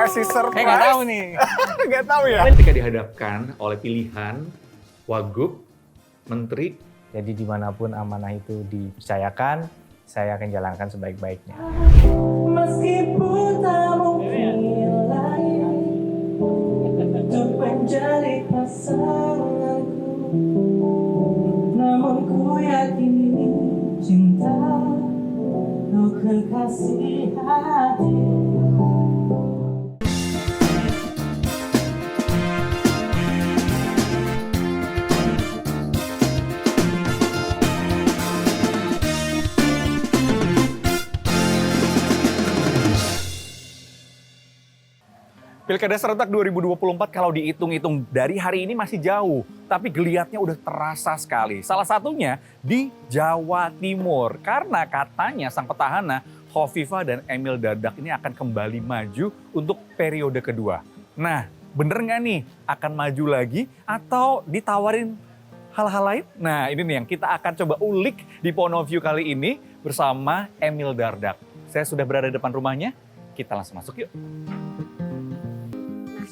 kasih surprise. Saya nggak tahu nih. Nggak tahu ya. Ketika dihadapkan oleh pilihan wagub, menteri, Jadi dimanapun amanah itu dipercayakan, saya akan jalankan sebaik-baiknya. Meskipun tak mungkin lagi untuk menjadi pasanganku, namun ku yakin cinta untuk kekasih hati. Pilkada serentak 2024 kalau dihitung-hitung dari hari ini masih jauh, tapi geliatnya udah terasa sekali. Salah satunya di Jawa Timur, karena katanya sang petahana Khofifah dan Emil Dardak ini akan kembali maju untuk periode kedua. Nah, bener nggak nih akan maju lagi atau ditawarin hal-hal lain? Nah, ini nih yang kita akan coba ulik di Ponoview kali ini bersama Emil Dardak. Saya sudah berada di depan rumahnya, kita langsung masuk yuk.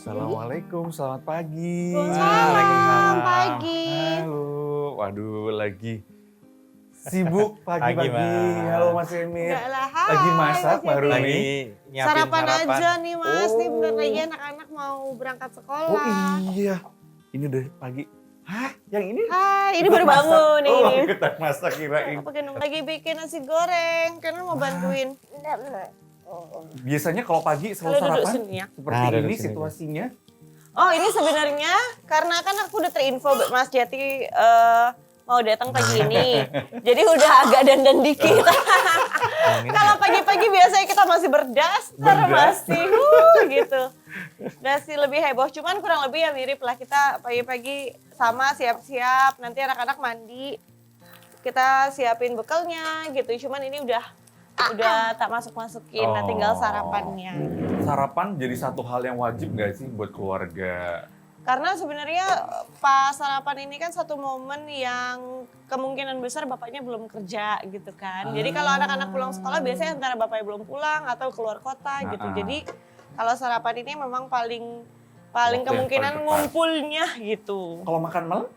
Assalamualaikum, selamat pagi. Waalaikumsalam, pagi. Halo, waduh lagi sibuk pagi-pagi. Mas. Halo Mas Emil. Enggak lah, hai. Lagi masak Mas baru Emil. Lagi nih. nyiapin Sarapan aja nih Mas, nih bentar lagi anak-anak mau berangkat sekolah. Oh iya, ini udah pagi. Hah, yang ini? Hai, ini Ikut baru masak. bangun Oh, ini. kita masak kirain. Apa gendong? Lagi bikin nasi goreng, karena mau bantuin. Biasanya kalau pagi selalu Kalau duduk sarapan sini ya. seperti Nah, duduk ini sini. situasinya. Oh ini sebenarnya karena kan aku udah terinfo Mas Jati mau datang pagi ini. Jadi udah agak dandan dikit. Kalau pagi-pagi biasanya kita masih berdaster, masih gitu. Masih lebih heboh, cuman kurang lebih ya mirip lah, kita pagi-pagi sama siap-siap, nanti anak-anak mandi, kita siapin bekalnya gitu. Cuman ini udah tak masuk-masukin, nah tinggal sarapannya. Sarapan jadi satu hal yang wajib nggak sih buat keluarga? Karena sebenarnya pas sarapan ini kan satu momen yang kemungkinan besar bapaknya belum kerja gitu kan. Jadi kalau anak-anak pulang sekolah biasanya antara bapaknya belum pulang atau keluar kota gitu. Jadi kalau sarapan ini memang paling Waktu yang kemungkinan paling tepat. ngumpulnya gitu. Kalau makan malam?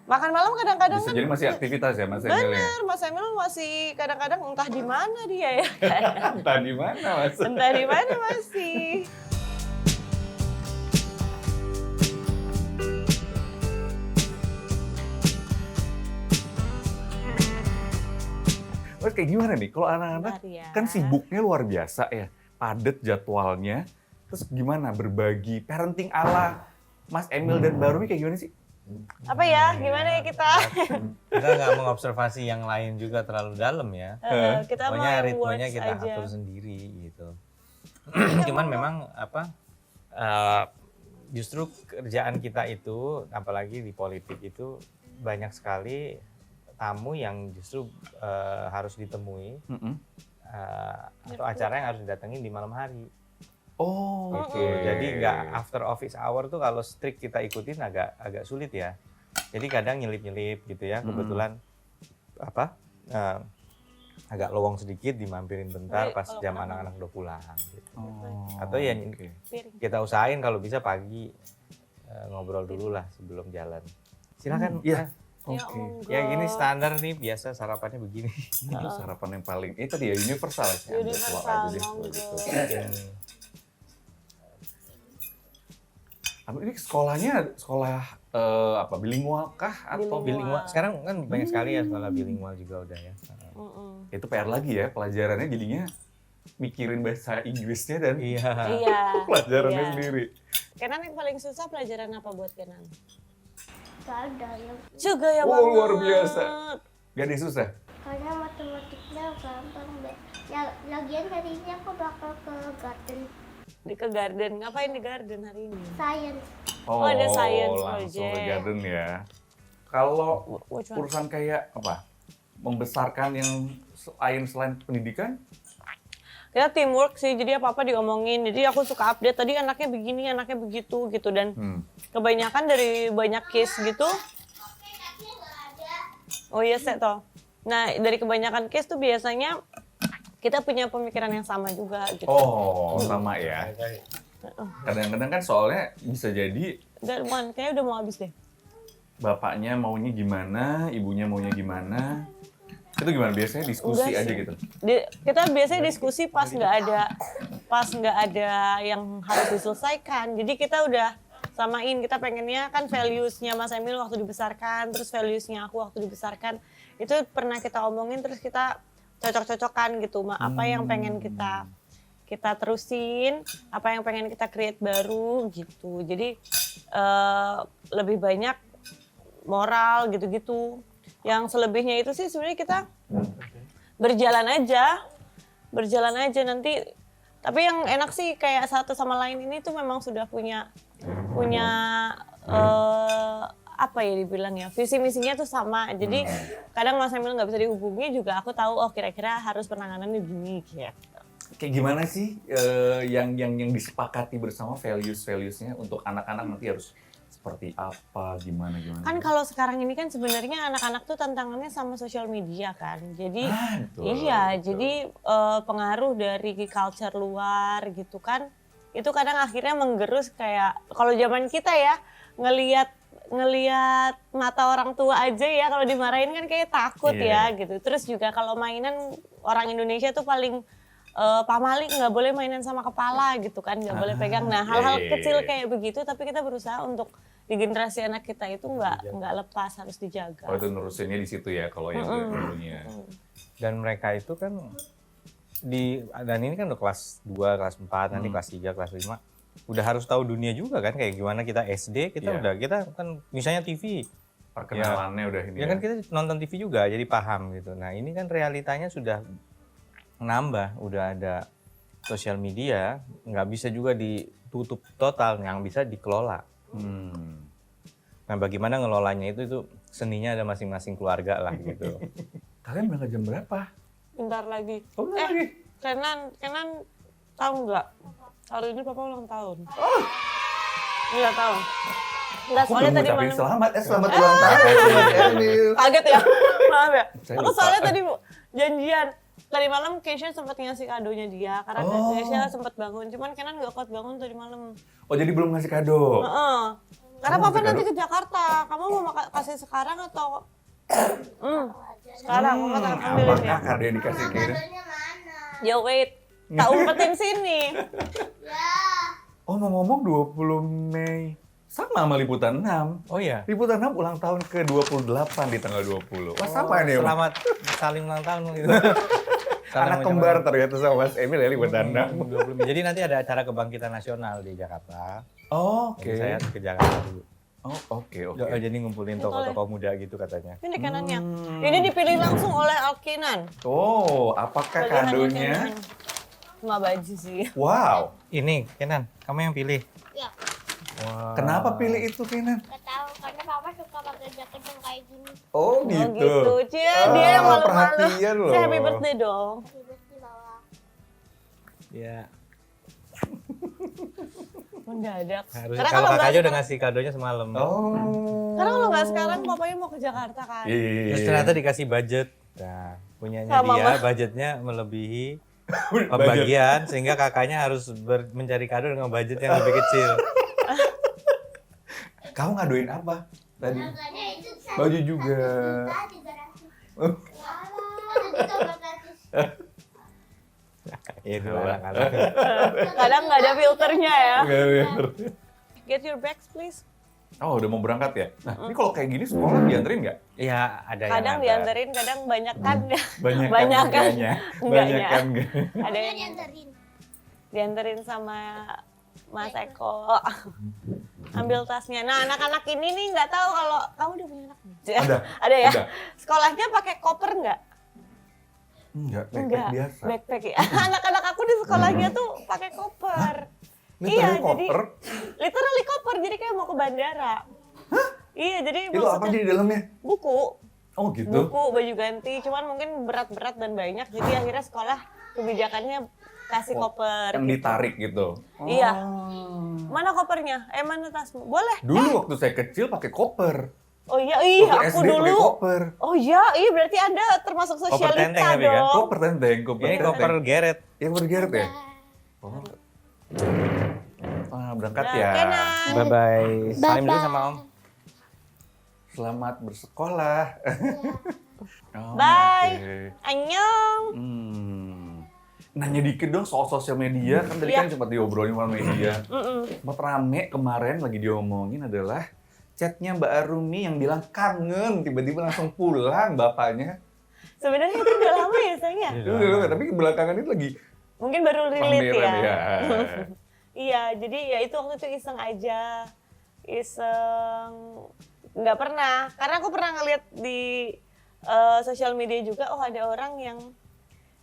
Makan malam kadang-kadang Bisa kan jadi masih aktivitas ya Mas Emil ya? bener, Mas Emil masih kadang-kadang entah di mana dia ya. Entah di mana Mas. Entah di mana masih. Mas kayak gimana nih kalau anak-anak Bentar ya. kan sibuknya luar biasa ya, padat jadwalnya. Terus gimana berbagi parenting ala Mas Emil dan Barumi kayak gimana sih? Apa ya, gimana ya kita? Kita nggak mengobservasi yang lain juga terlalu dalam ya. Kita mau Pokoknya yang ritmenya works kita aja. atur sendiri gitu. Cuman memang justru kerjaan kita itu, apalagi di politik itu banyak sekali tamu yang justru harus ditemui atau acara yang harus didatengin di malam hari. Oh, Gitu. Jadi nggak after office hour tuh kalau strict kita ikutin agak sulit ya. Jadi kadang nyelip-nyelip gitu ya. Kebetulan agak lowong sedikit dimampirin bentar pas Kalau jam kenapa? anak-anak udah pulang gitu. Oh, Atau ya oke. Piring. kita usahain kalau bisa pagi ngobrol dulu lah sebelum jalan. Silakan. Iya. Ya, Oke. monggo. Ya gini standar nih, biasa sarapannya begini. Itu sarapan yang paling, itu tadi ya universal ya. ambil Universal, slow aja deh, monggo. gitu. Hmm. Ini sekolahnya sekolah apa bilingual kah atau Bilingual. Sekarang kan banyak sekali ya sekolah bilingual juga udah ya. itu PR lagi ya pelajarannya jadinya mikirin bahasa Inggrisnya dan Iya. Iya. pelajarannya iya. sendiri. Kenan yang paling susah pelajaran apa buat Kenan? Gak ada yang Juga ya Oh, banget. luar biasa. Gak ada yang susah. karena matematiknya gampang deh. Ya, lagian hari ini aku bakal ke garden Ke garden. Ngapain di garden hari ini? science. Oh, ada science langsung ke project. garden ya. Kalau Which one? urusan kayak apa? Membesarkan yang selain pendidikan? Kita teamwork sih, jadi apa-apa diomongin. Jadi aku suka update, tadi anaknya begini, anaknya begitu gitu. Dan kebanyakan dari banyak case gitu. Oh iya, set toh. Nah, dari kebanyakan case tuh biasanya kita punya pemikiran yang sama juga gitu. Oh, sama ya. Kadang-kadang kan soalnya bisa jadi Kayaknya udah mau habis deh. bapaknya maunya gimana, ibunya maunya gimana. Itu gimana biasanya diskusi Enggak aja sih. gitu. Kita biasanya diskusi pas nggak ada yang harus diselesaikan. Jadi kita udah samain, kita pengennya kan values-nya Mas Emil waktu dibesarkan, terus values-nya aku waktu dibesarkan. Itu pernah kita omongin, terus kita cocok-cocokan gitu. Apa yang pengen kita terusin, apa yang pengen kita create baru gitu. Jadi lebih banyak moral gitu-gitu. Yang selebihnya itu sih sebenarnya kita berjalan aja nanti. Tapi yang enak sih kayak satu sama lain ini tuh memang sudah punya apa ya dibilang ya, visi misinya tuh sama. Jadi kadang Mas Emil nggak bisa dihubungi juga aku tahu oh kira-kira harus penanganannya begini gitu. Kayak gimana sih yang disepakati bersama values-nya untuk anak-anak nanti harus seperti apa, gimana? Kan kalau sekarang ini kan sebenarnya anak-anak tuh tantangannya sama sosial media kan. Jadi betul. jadi pengaruh dari culture luar gitu kan. Itu kadang akhirnya menggerus kayak kalau zaman kita ya ngelihat mata orang tua aja ya kalau dimarahin kan kayak takut ya gitu. Terus juga kalau mainan orang Indonesia tuh paling pamali, nggak boleh mainan sama kepala gitu kan, nggak boleh pegang. Nah hal-hal kecil kayak begitu tapi kita berusaha untuk di generasi anak kita itu nggak lepas, harus dijaga. Oh itu nerusinnya di situ ya kalau yang dulunya. Dan mereka itu kan dan ini kan udah kelas 2, kelas 4, nanti kelas 3, kelas 5. Udah harus tahu dunia juga kan, kayak gimana kita SD, kita kan misalnya TV. Perkenalannya udah ini Ya kan kita nonton TV juga, jadi paham gitu. Nah ini kan realitanya sudah nambah, udah ada sosial media, nggak bisa juga ditutup total, yang bisa dikelola. Nah bagaimana ngelolanya itu seninya ada masing-masing keluarga lah gitu. Kalian berangkat jam berapa? Bentar lagi. Oh, bentar lagi. Kenan tahu nggak? Hari ini papa ulang tahun. Oh. Iya tahu. Enggak, soalnya tadi malam. Selamat ulang tahun. Kaget ya? Maaf ya. Saya Aku lupa. soalnya tadi janjian. Tadi malam Keisha sempat ngasih kadonya dia. Karena Keisha sempat bangun. Cuman Kenan nggak kuat bangun tadi malam. Oh jadi belum ngasih kado? Karena Kamu papa ngasih nanti kado? ke Jakarta. Kamu mau kasih sekarang atau? Sekarang mama akan ambilin ya. Apakah kado yang dikasih Kira? Kadonya mana? Ya wait. Tak umpetin sini. Ya. Oh ngomong 20 Mei. Sama Liputan 6. Oh iya. Liputan 6 ulang tahun ke-28 di tanggal 20. Wah sama nih. Selamat saling ulang tahun gitu. Anak kembar ternyata sama Mas Emil ya Liputan 6. Jadi nanti ada acara kebangkitan nasional di Jakarta. Oh, Jadi saya ke Jakarta dulu. Oh, oke. Jadi ngumpulin tokoh-tokoh muda gitu katanya. Ini kanannya. Ini dipilih langsung oleh Alkinan. Oh, apakah Bagian kadonya? Alkinan. Cuma baju sih. Wow. Ini Kenan, kamu yang pilih. Ya. Wah. Kenapa pilih itu Kenan? Gak tahu karena papa suka pakai jaket yang kayak gini. Oh, Oh gitu. Cia, dia yang malu-malu. perhatian loh. Say happy birthday dong. Ribet di bawah. Ya. Mendadak. Harusnya Karena kalau kalau kakaknya nggak udah ngasih kadonya semalam. Oh. Karena kalau nggak sekarang papanya mau ke Jakarta kan. Terus ternyata dikasih budget. Nah, punyanya Sama dia Mama. budgetnya melebihi pembagian sehingga kakaknya harus mencari kado dengan budget yang lebih kecil. Kamu ngaduin apa tadi? Harganya itu Baju juga. 1.300. Itu anak-anak. Kadang nggak ada filternya ya. Nggak bener. Get your bags please. Oh, udah mau berangkat ya? Nah, ini kalau kayak gini sekolah dianterin nggak? Iya, ada yang Kadang antar. dianterin, kadang banyak kan. Banyak Banyak kan? enggaknya. Enggaknya. Banyak kan enggak? Ada Dia yang dianterin. dianterin sama Mas Eko. Ambil tasnya. Nah, anak-anak ini nih nggak tahu kalau kamu udah punya anak. Ada. Ada ya? Ada. Sekolahnya pakai koper nggak? Enggak, backpack Enggak. biasa. Backpack ya. Anak-anak aku di sekolahnya tuh pakai koper. Literally Iya, jadi koper? literally koper. Jadi kayak mau ke bandara. Iya, jadi Itu apa maksudnya di dalamnya? buku. Oh gitu? Buku, baju ganti. Cuman mungkin berat-berat dan banyak. Jadi akhirnya sekolah kebijakannya kasih koper. Yang gitu. ditarik gitu? Iya. Oh. Mana kopernya? Mana tasmu? Boleh. Dulu waktu saya kecil pakai koper. Oh iya, Waktu aku SD dulu. pakai koper. Oh iya, berarti Anda termasuk Koper tenteng sosialita tapi kan? dong. Koper tenteng, koper Ini tenteng. koper geret. Yang bergeret ya? Oh. Berangkat Nah, ya. oke, Nay. Bye-bye. Salim dulu sama Om. Selamat bersekolah. Oh, Bye. oke. Annyeong. Nanya dikit dong soal sosial media, kan tadi Iya. kan sempat diobrolin soal media. Mm-mm. Sempat rame kemarin lagi diomongin adalah chatnya Mbak Arumi yang bilang kangen, tiba-tiba langsung pulang bapaknya. Sebenarnya itu udah lama ya sayang ya? Tapi belakangan itu lagi Mungkin baru relate ya. rame-rame ya. Iya, jadi ya itu waktu itu iseng aja. Iseng, nggak pernah. Karena aku pernah ngeliat di sosial media juga, oh ada orang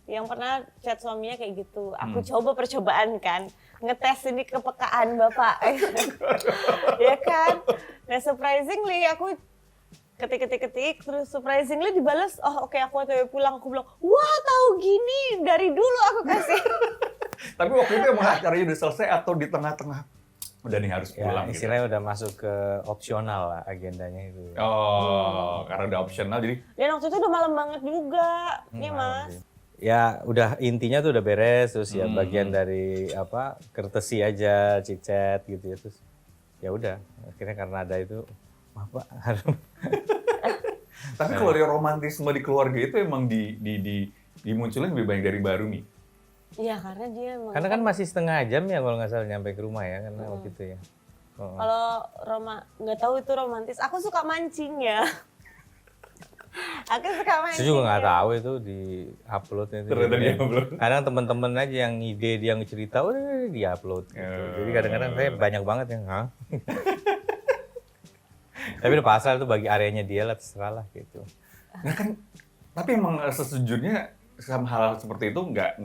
yang pernah chat suaminya kayak gitu. Aku coba percobaan kan, ngetes ini kepekaan bapak. Ya kan? Nah surprisingly aku ketik, terus surprisingly dibalas, oh oke aku OTW pulang. Aku bilang, wah tahu gini, dari dulu aku kasih. Tapi waktu itu emang acaranya udah selesai atau di tengah-tengah? Udah nih harus Ya, pulang gitu. istilahnya udah masuk ke opsional lah agendanya itu. Oh, karena udah optional jadi Dan waktu itu udah malam banget juga, ya mas. Ya udah intinya tuh udah beres, terus ya bagian dari apa courtesy aja, chit-chat gitu ya, terus ya udah akhirnya karena ada itu maaf Pak harus. tapi kalau dari romantisme di keluarga itu emang dimunculin lebih banyak dari baru nih. Iya karena dia emang. Karena kan masih setengah jam ya kalau nggak salah nyampe ke rumah ya karena waktu itu ya. Oh. Kalau nggak tahu itu romantis. Aku suka mancing ya. Aku suka mancing. Saya juga nggak ya. tahu itu di upload itu. Ternyata di-upload. Kadang teman-teman aja yang ide dia cerita udah di upload. Gitu. Jadi kadang-kadang saya banyak banget yang hah. Tapi udah pasal itu bagi areanya dia lah terserah lah gitu. Nah kan, tapi emang sesujurnya sama hal seperti itu nggak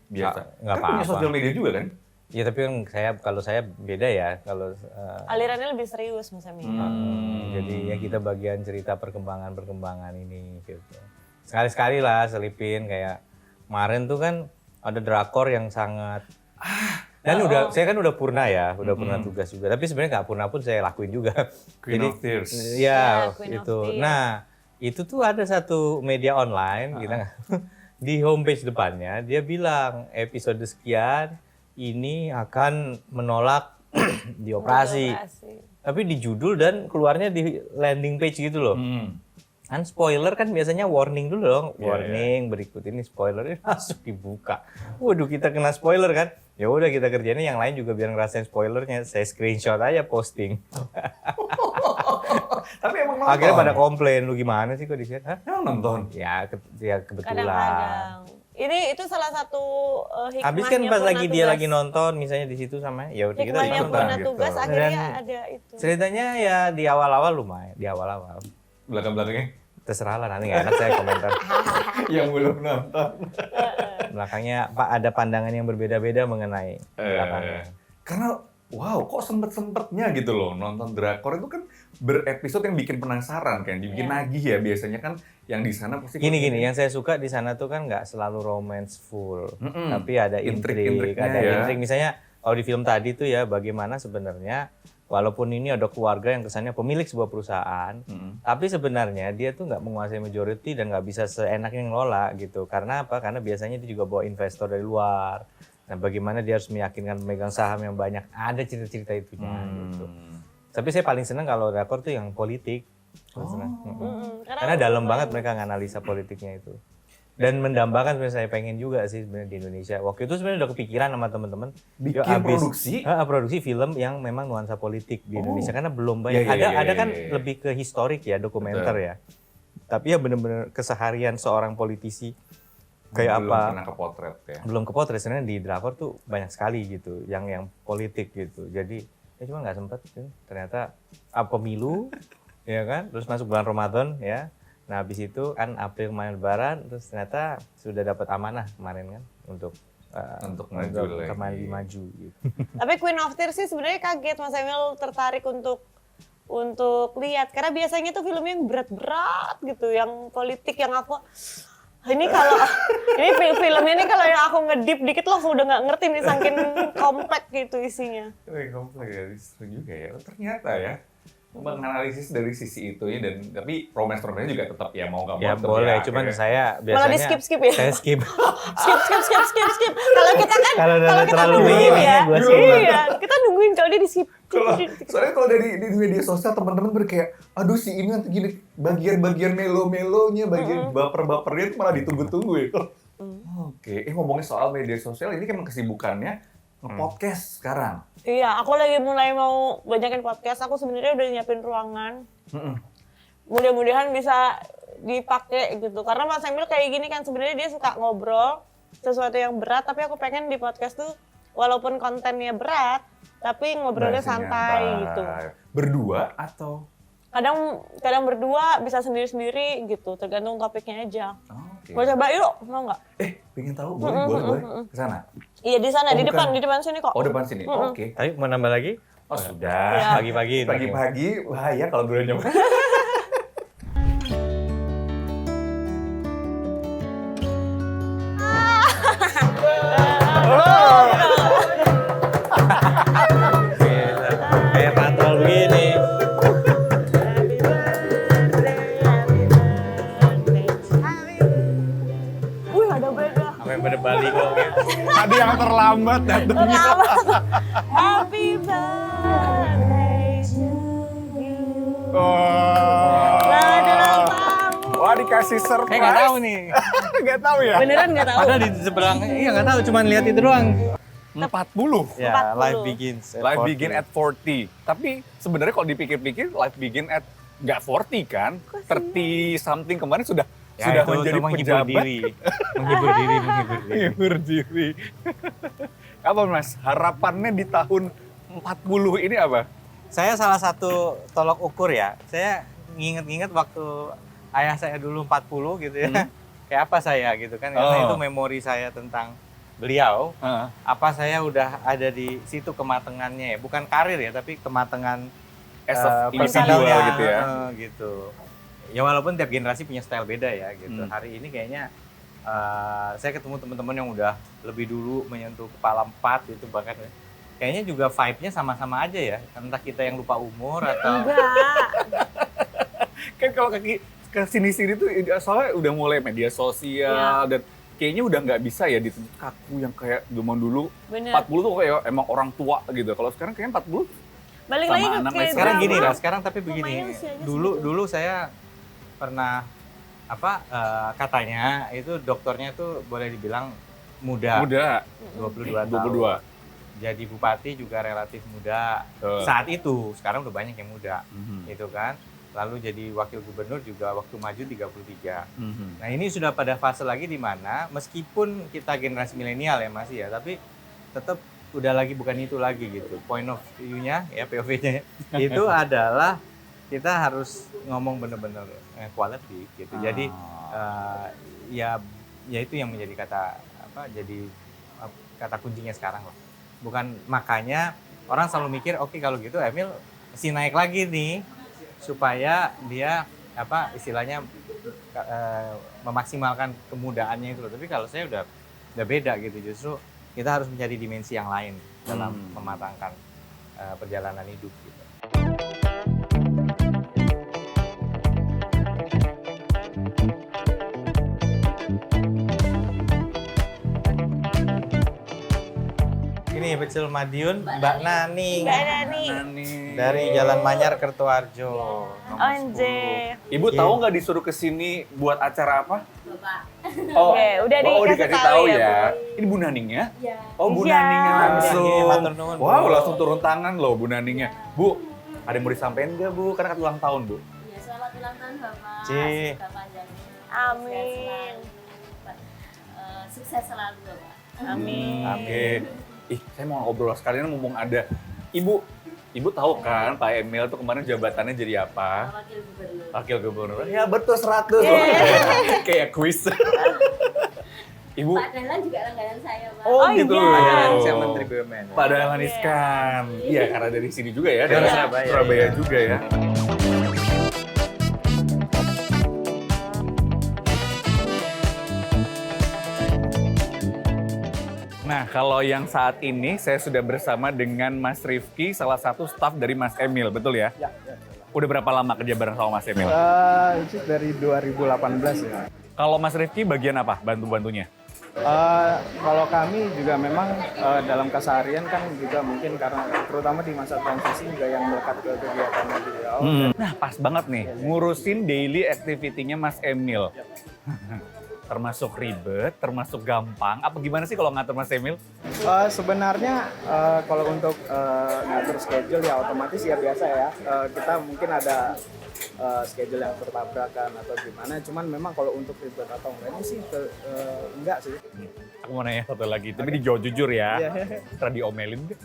biasa. Nggak Kan punya apa-apa. sosial media juga kan? Ya tapi kan kalau saya beda ya kalau Alirannya lebih serius Mas Emil. jadi ya kita bagian cerita perkembangan ini gitu. Sekali-sekali lah selipin kayak kemarin tuh kan ada drakor yang sangat dan saya kan udah purna ya, udah purna tugas juga. Tapi sebenarnya nggak purna pun saya lakuin juga. Queen of Tears. Ya, Queen of itu. Tears. Nah, itu tuh ada satu media online kita di homepage depannya dia bilang episode sekian ini akan menolak dioperasi. Tapi di judul dan keluarnya di landing page gitu loh. Kan spoiler kan biasanya warning dulu dong. Warning berikut ini spoilernya langsung dibuka. Waduh kita kena spoiler kan. Ya udah kita kerjainnya yang lain juga biar ngerasain spoilernya. Saya screenshot aja posting. Tapi emang nonton. Akhirnya pada komplain, lu gimana sih kok di-share? Hah? Emang nonton. Ya kebetulan. Kadang-kadang. Itu salah satu hikmahnya. Habis kan pas Purna lagi dia Tugas. lagi nonton misalnya di situ sama ya udah kita Hikmahnya nonton. Purna gitu. Tugas Dan akhirnya ada itu. Ceritanya ya di awal-awal lumayan, di awal-awal. Belakang-belakangnya Terserah lah nanti nggak enak saya komentar. yang belum nonton. Belakangnya Pak ada pandangan yang berbeda-beda mengenai belakangnya. Karena wow, kok sempet-sempetnya gitu loh nonton drakor itu kan berepisode yang bikin penasaran kan, dibikin nagih ya biasanya kan yang di sana pasti Gini, yang saya suka di sana tuh kan nggak selalu romance full, tapi ada intrik, Intrik-intriknya ada ya. intrik. Misalnya kalau di film tadi tuh ya bagaimana sebenarnya walaupun ini ada keluarga yang kesannya pemilik sebuah perusahaan, tapi sebenarnya dia tuh nggak menguasai majority dan nggak bisa seenaknya ngelola gitu. Karena apa? Karena biasanya dia juga bawa investor dari luar. Nah, bagaimana dia harus meyakinkan pemegang saham yang banyak? Ada cerita-cerita itunya gitu. Tapi saya paling senang kalau drakor tuh yang politik. Senang. Karena dalam banget mereka nganalisa politiknya itu. Dan mendambakan sebenarnya saya pengen juga sih sebenarnya di Indonesia. Waktu itu sebenarnya udah kepikiran sama teman-teman bikin yuk abis- produksi. produksi film yang memang nuansa politik di Indonesia karena belum banyak. Iya, iya, ada iya, kan iya, iya. lebih ke historik ya, dokumenter Betul. ya. Tapi ya bener-bener keseharian seorang politisi kayak belum apa? pernah kepotret ya. Belum kepotret sebenarnya di drakor tuh banyak sekali gitu yang politik gitu. Jadi ya cuma nggak sempet ternyata pemilu ya kan, terus masuk bulan Ramadan ya. Nah habis itu kan April kemarin Lebaran, terus ternyata sudah dapat amanah kemarin kan untuk maju lagi. kembali maju gitu. Tapi Queen of Tears sih sebenarnya kaget Mas Emil tertarik untuk lihat karena biasanya tuh filmnya yang berat-berat gitu, yang politik yang aku ini filmnya ini kalau yang aku ngedip dikit langsung udah nggak ngerti nih saking kompleks gitu isinya. Kompleks ya, seru juga ya. Oh, ternyata ya. menganalisis dari sisi itu ya, dan tapi romance juga tetap ya mau nggak mau. Ya tetap boleh, ya, cuman akhirnya. saya Malah biasanya di skip ya. saya skip. skip. Kalau kita kan Kalau udah kalau kita terlalu nungguin bingung, ya. gua skip. Iya, kita nungguin kalau dia di skip. Soalnya kalau dari di media sosial teman-teman kayak, aduh si ini nanti gini bagian-bagian melo-melonya, bagian baper-bapernya itu malah ditunggu-tunggu ya. Oke, ngomongin soal media sosial ini kan kesibukannya nge-podcast sekarang. Iya, aku lagi mulai mau banyakin podcast. Aku sebenarnya udah nyiapin ruangan. Mudah-mudahan bisa dipakai gitu. Karena Mas Emil kayak gini kan sebenarnya dia suka ngobrol sesuatu yang berat, tapi aku pengen di podcast tuh walaupun kontennya berat, tapi ngobrolnya Bahasanya santai gitu. Berdua atau? Kadang berdua, bisa sendiri-sendiri gitu, tergantung topiknya aja. Oke. Mau coba yuk, mau nggak? Pengen tahu? Boleh. Kesana? Iya di sana, Oh, di bukan. depan sini kok. Oh, depan sini. Oke. Tapi mau nambah lagi? Oh, sudah. Iya. Pagi-pagi. ini. Pagi-pagi bahaya kalau duluan nyoba. Kayak patrol begini. Wih, ada beda. Sampai pada Bali kok. Ada yang terlambat datangnya. Happy birthday to you. Selamat ulang tahun. Wah, dikasih surprise. Saya nggak tahu nih. Nggak tahu ya? Beneran nggak tahu? Padahal di seberang, iya nggak tahu, cuman lihat itu doang. 40. Ya, 40. life begins. Life begin at 40. Tapi sebenarnya kalau dipikir-pikir, life begin at nggak 40 kan? 30 something kemarin sudah Ya, itu menjadi menghibur pejabat. diri. menghibur diri. Menghibur diri. Apa Mas? Harapannya di tahun 40 ini apa? Saya salah satu tolok ukur ya. Saya nginget-nginget waktu ayah saya dulu 40 gitu ya. Kayak apa saya gitu kan. Karena itu memori saya tentang beliau. Apa saya udah ada di situ kematangannya ya. Bukan karir ya, tapi kematangan As of individual personalnya gitu ya. gitu. Ya walaupun tiap generasi punya style beda ya gitu. Hari ini kayaknya saya ketemu teman-teman yang udah lebih dulu menyentuh kepala 4 gitu bahkan ya. Kayaknya juga vibe-nya sama-sama aja ya. Entah kita yang lupa umur atau Enggak. Kan kalau ke sini-sini tuh soalnya udah mulai media sosial dan kayaknya udah nggak bisa ya dituntut kaku yang kayak zaman dulu. Bener. 40 tuh kayak emang orang tua gitu. Kalau sekarang kayaknya 40 Balik sama lagi ke anak kayak sekarang drama. gini lah, sekarang tapi begini. Lumayan usianya Dulu saya pernah katanya itu dokternya tuh boleh dibilang muda. 22 tahun. 22. Jadi bupati juga relatif muda. Saat itu, sekarang udah banyak yang muda. Itu kan. Lalu jadi wakil gubernur juga waktu maju 33. Nah, ini sudah pada fase lagi di mana meskipun kita generasi milenial ya masih ya, tapi tetap udah lagi bukan itu lagi gitu. Point of view-nya ya POV-nya itu adalah kita harus ngomong bener-bener quality gitu. Jadi ya itu yang menjadi kata kuncinya sekarang lah. Bukan makanya orang selalu mikir oke, kalau gitu Emil mesti naik lagi nih supaya dia istilahnya memaksimalkan kemudaannya itu loh. Tapi kalau saya udah beda gitu, justru kita harus mencari dimensi yang lain dalam mematangkan perjalanan hidup gitu. Ini Pecel Madiun, Mbak Nani. Mbak Nani. Dari Jalan Manyar Kertoarjo. Anjir. Ibu tahu nggak disuruh ke sini buat acara apa? Bapak. Oh, Oke, udah dikasih tahu ya, Bu. Ini Bu Naningnya? Ya. Oh, Bu Iya. Naningnya langsung. Iya, matur nuwun, Bu. Wow, langsung turun tangan loh Bu Naningnya. Bu, ada yang mau disampaikan nggak Bu? Karena kan ulang tahun Bu. Ya, selamat ulang tahun Bapak. Cih. Semoga panjang umur, Amin. sehat selalu. Sukses selalu Bapak. Amin. Amin. Ih, saya mau ngobrol sekalian mumpung ada. Ibu tahu kan Pak Emil tuh kemarin jabatannya jadi apa? Wakil Gubernur. Wakil Gubernur. Ya betul 100. Kayak kuis. Ibu. Pak Dahlan juga langganan saya Pak. Oh, gitu. iya. Saya Menteri BUMN. Pak Dahlan Iskan. Iya, karena dari sini juga ya. Dari Dari Surabaya, Surabaya iya. juga ya. Nah, kalau yang saat ini saya sudah bersama dengan Mas Rifki, salah satu staf dari Mas Emil, betul ya? Ya. Udah berapa lama kerja bareng sama Mas Emil? Itu dari 2018 ya. Kalau Mas Rifki bagian apa bantu-bantunya? Kalau kami juga memang dalam keseharian kan juga mungkin karena terutama di masa transisi juga yang melekat ke kegiatannya beliau. Nah pas banget nih, ngurusin daily activity-nya Mas Emil. Termasuk ribet, termasuk gampang. Apa gimana sih kalau ngatur Mas Emil? Sebenarnya kalau untuk ngatur schedule ya otomatis ya biasa ya. Kita mungkin ada schedule yang bertabrakan atau gimana. Cuman memang kalau untuk ribet atau enggaknya sih enggak sih. Aku mau nanya satu lagi, tapi dijawab jujur ya. Karena diomelin deh.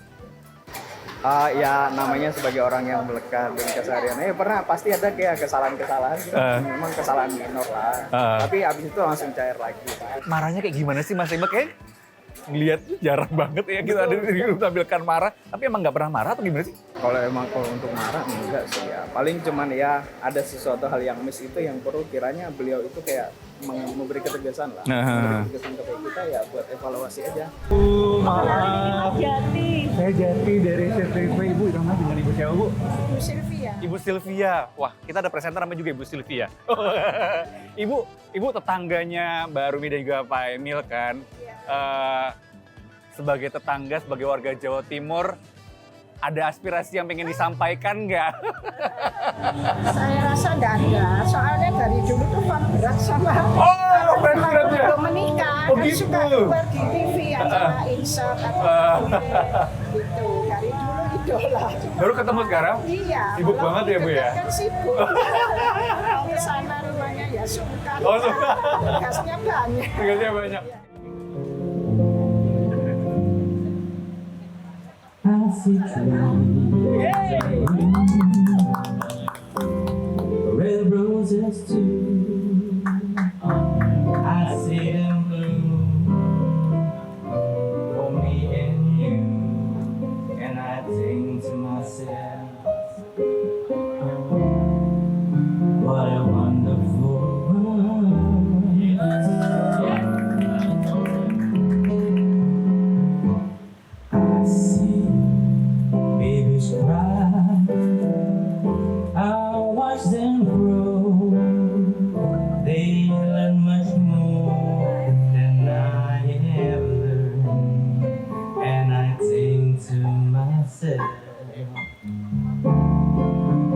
Ya namanya sebagai orang yang melekat dengan kesehariannya ya pernah pasti ada kayak kesalahan-kesalahan gitu. Memang kesalahan minor lah. Tapi abis itu langsung cair lagi. Marahnya kayak gimana sih Mas Emil? Kayak ngeliat jarang banget ya kita ada tampilkan marah. Tapi emang nggak pernah marah atau gimana sih? Kalau untuk marah enggak sih ya. Paling cuman ya ada sesuatu hal yang miss itu yang perlu kiranya beliau itu kayak memberi ketegasan lah. Memberi ketegasan kepada kita ya buat evaluasi aja. Maaf. Saya Jati dari CTV. Ibu namanya dengan Ibu siapa, Bu? Ibu Sylvia. Ibu Sylvia. Wah, kita ada presenter namanya juga Ibu Sylvia. Ibu tetangganya Mbak Rumi dan juga Pak Emil kan. Sebagai tetangga, sebagai warga Jawa Timur, ada aspirasi yang pengen disampaikan nggak? Saya rasa enggak ada, soalnya dari dulu tuh Pak berat sama berat-beratnya. belum menikah, Oh, kan gitu. suka keluar di TV acara insert atau gitu. Dari dulu idola. Baru ketemu sekarang? Iya. Sibuk walaupun banget ya, Bu, ya? dekat kan sibuk. Mau ke sana rumahnya ya sungkan. Oh, sungkan. Tugasnya banyak. Tugasnya banyak. Red roses too. I see them bloom for me and you, and I think to myself, what a wonderful world. I see babies cry, I watch them grow. They learn much more than I have learned, and I think to myself,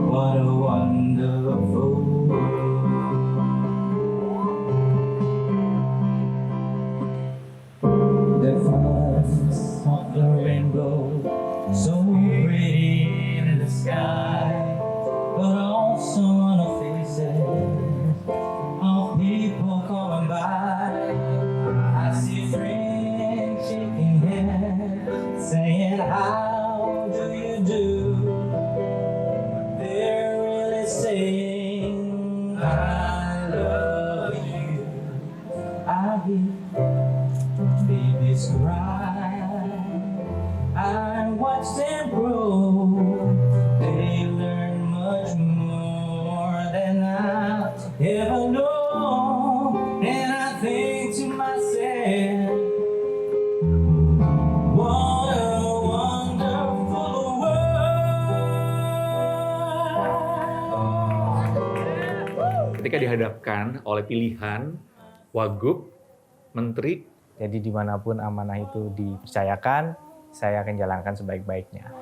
what a wonderful world. The colors of the rainbow, so pretty in the sky, but also on the faces of people coming by. I see friends shaking hands, saying, how do you do? They're really saying, I love you. I hear babies cry, I watch them grow. They learn much more than I ever know, and I think to myself, what a wonderful world. Ketika dihadapkan oleh pilihan wagub, menteri, Jadi dimanapun amanah itu dipercayakan, saya akan jalankan sebaik-baiknya.